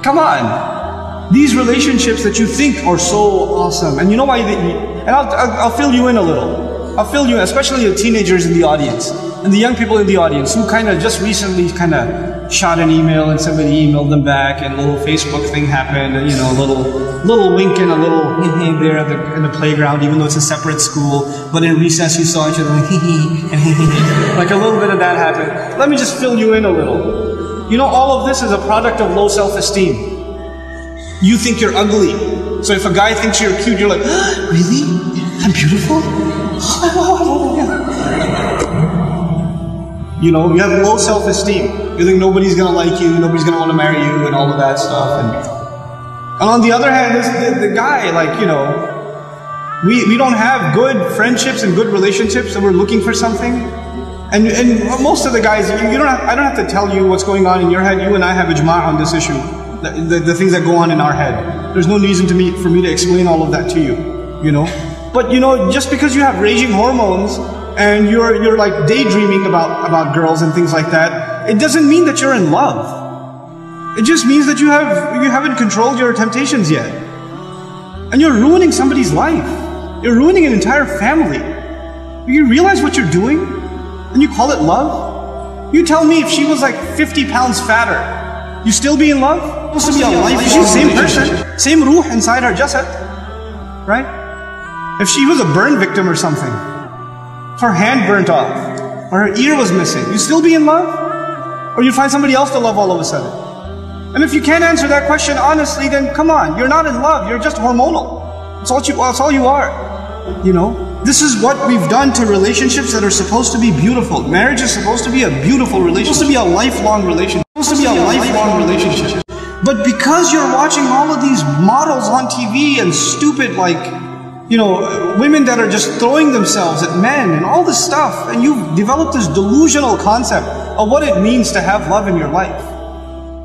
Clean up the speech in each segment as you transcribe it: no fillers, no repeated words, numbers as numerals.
Come on. These relationships that you think are so awesome, and you know why and I'll fill you in a little. I'll fill you in, especially the teenagers in the audience, and the young people in the audience who kind of just recently kind of shot an email and somebody emailed them back and a little Facebook thing happened, and, you know, a little wink and a little hee there in the playground, even though it's a separate school, but in recess you saw each other like hee and hee. Like a little bit of that happened. Let me just fill you in a little. You know, all of this is a product of low self-esteem. You think you're ugly. So if a guy thinks you're cute, you're like, really? I'm beautiful? You know, you have low self-esteem. You think nobody's gonna like you, nobody's gonna want to marry you, and all of that stuff. And on the other hand, the guy, like, you know, we don't have good friendships and good relationships, and we're looking for something. And most of the guys, I don't have to tell you what's going on in your head. You and I have ijma' on this issue. The things that go on in our head. There's no reason for me to explain all of that to you, you know. But, you know, just because you have raging hormones and you're like daydreaming about girls and things like that, it doesn't mean that you're in love. It just means that you haven't controlled your temptations yet. And you're ruining somebody's life. You're ruining an entire family. Do you realize what you're doing? And you call it love? You tell me, if she was like 50 pounds fatter, you still be in love? It's supposed to be a life. She's the same person, same ruh inside her jasad, right? If she was a burn victim or something, if her hand burnt off, or her ear was missing, you still be in love? Or you find somebody else to love all of a sudden? And if you can't answer that question honestly, then come on, you're not in love, you're just hormonal. That's all you are, you know? This is what we've done to relationships that are supposed to be beautiful. Marriage is supposed to be a beautiful relationship. It's supposed to be a lifelong relationship. It's supposed to be a lifelong relationship. But because you're watching all of these models on TV and stupid, like, you know, women that are just throwing themselves at men and all this stuff, and you've developed this delusional concept of what it means to have love in your life.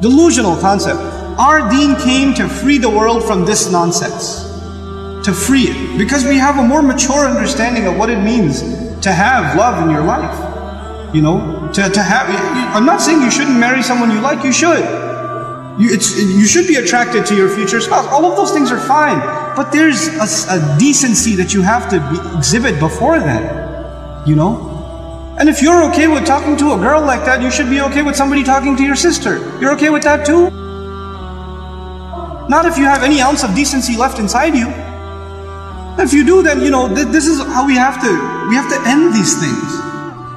Delusional concept. Our deen came to free the world from this nonsense. To free it, because we have a more mature understanding of what it means to have love in your life. You know, to have. I'm not saying you shouldn't marry someone you like. You should. You should be attracted to your future spouse. All of those things are fine, but there's a decency that you have to exhibit before then. You know, and if you're okay with talking to a girl like that, you should be okay with somebody talking to your sister. You're okay with that too? Not if you have any ounce of decency left inside you. If you do, then, you know, this is how we have to end these things.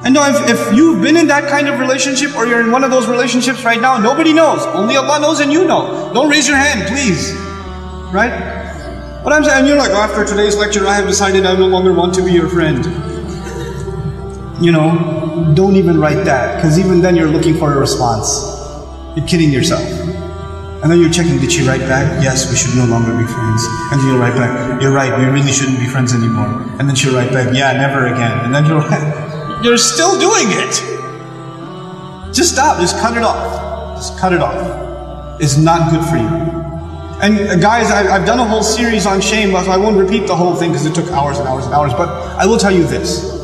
And now if you've been in that kind of relationship, or you're in one of those relationships right now, nobody knows. Only Allah knows and you know. Don't raise your hand, please. Right? What I'm saying, you're like, oh, after today's lecture, I have decided I no longer want to be your friend. You know, don't even write that, because even then you're looking for a response. You're kidding yourself. And then you're checking, did she write back? Yes, we should no longer be friends. And you'll write back, you're right, we really shouldn't be friends anymore. And then she'll write back, yeah, never again. And then you're still doing it. Just stop, just cut it off. Just cut it off. It's not good for you. And guys, I've done a whole series on shame, so I won't repeat the whole thing because it took hours and hours and hours, but I will tell you this.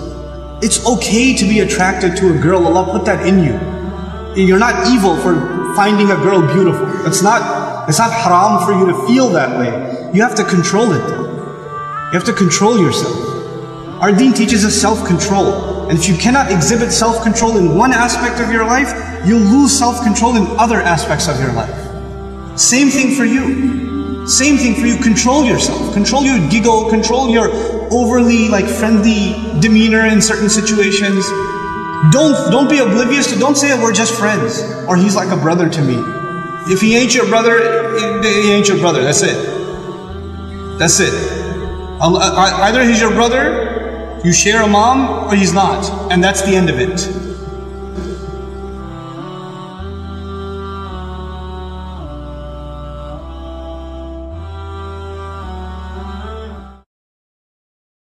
It's okay to be attracted to a girl. Allah put that in you. You're not evil for finding a girl beautiful. It's not haram for you to feel that way. You have to control it though. You have to control yourself. Our deen teaches us self-control. And if you cannot exhibit self-control in one aspect of your life, you'll lose self-control in other aspects of your life. Same thing for you. Same thing for you. Control yourself. Control your giggle. Control your overly friendly demeanor in certain situations. Don't be oblivious to, don't say we're just friends, or he's like a brother to me. If he ain't your brother, he ain't your brother. That's it. That's it. Either he's your brother, you share a mom, or he's not. And that's the end of it.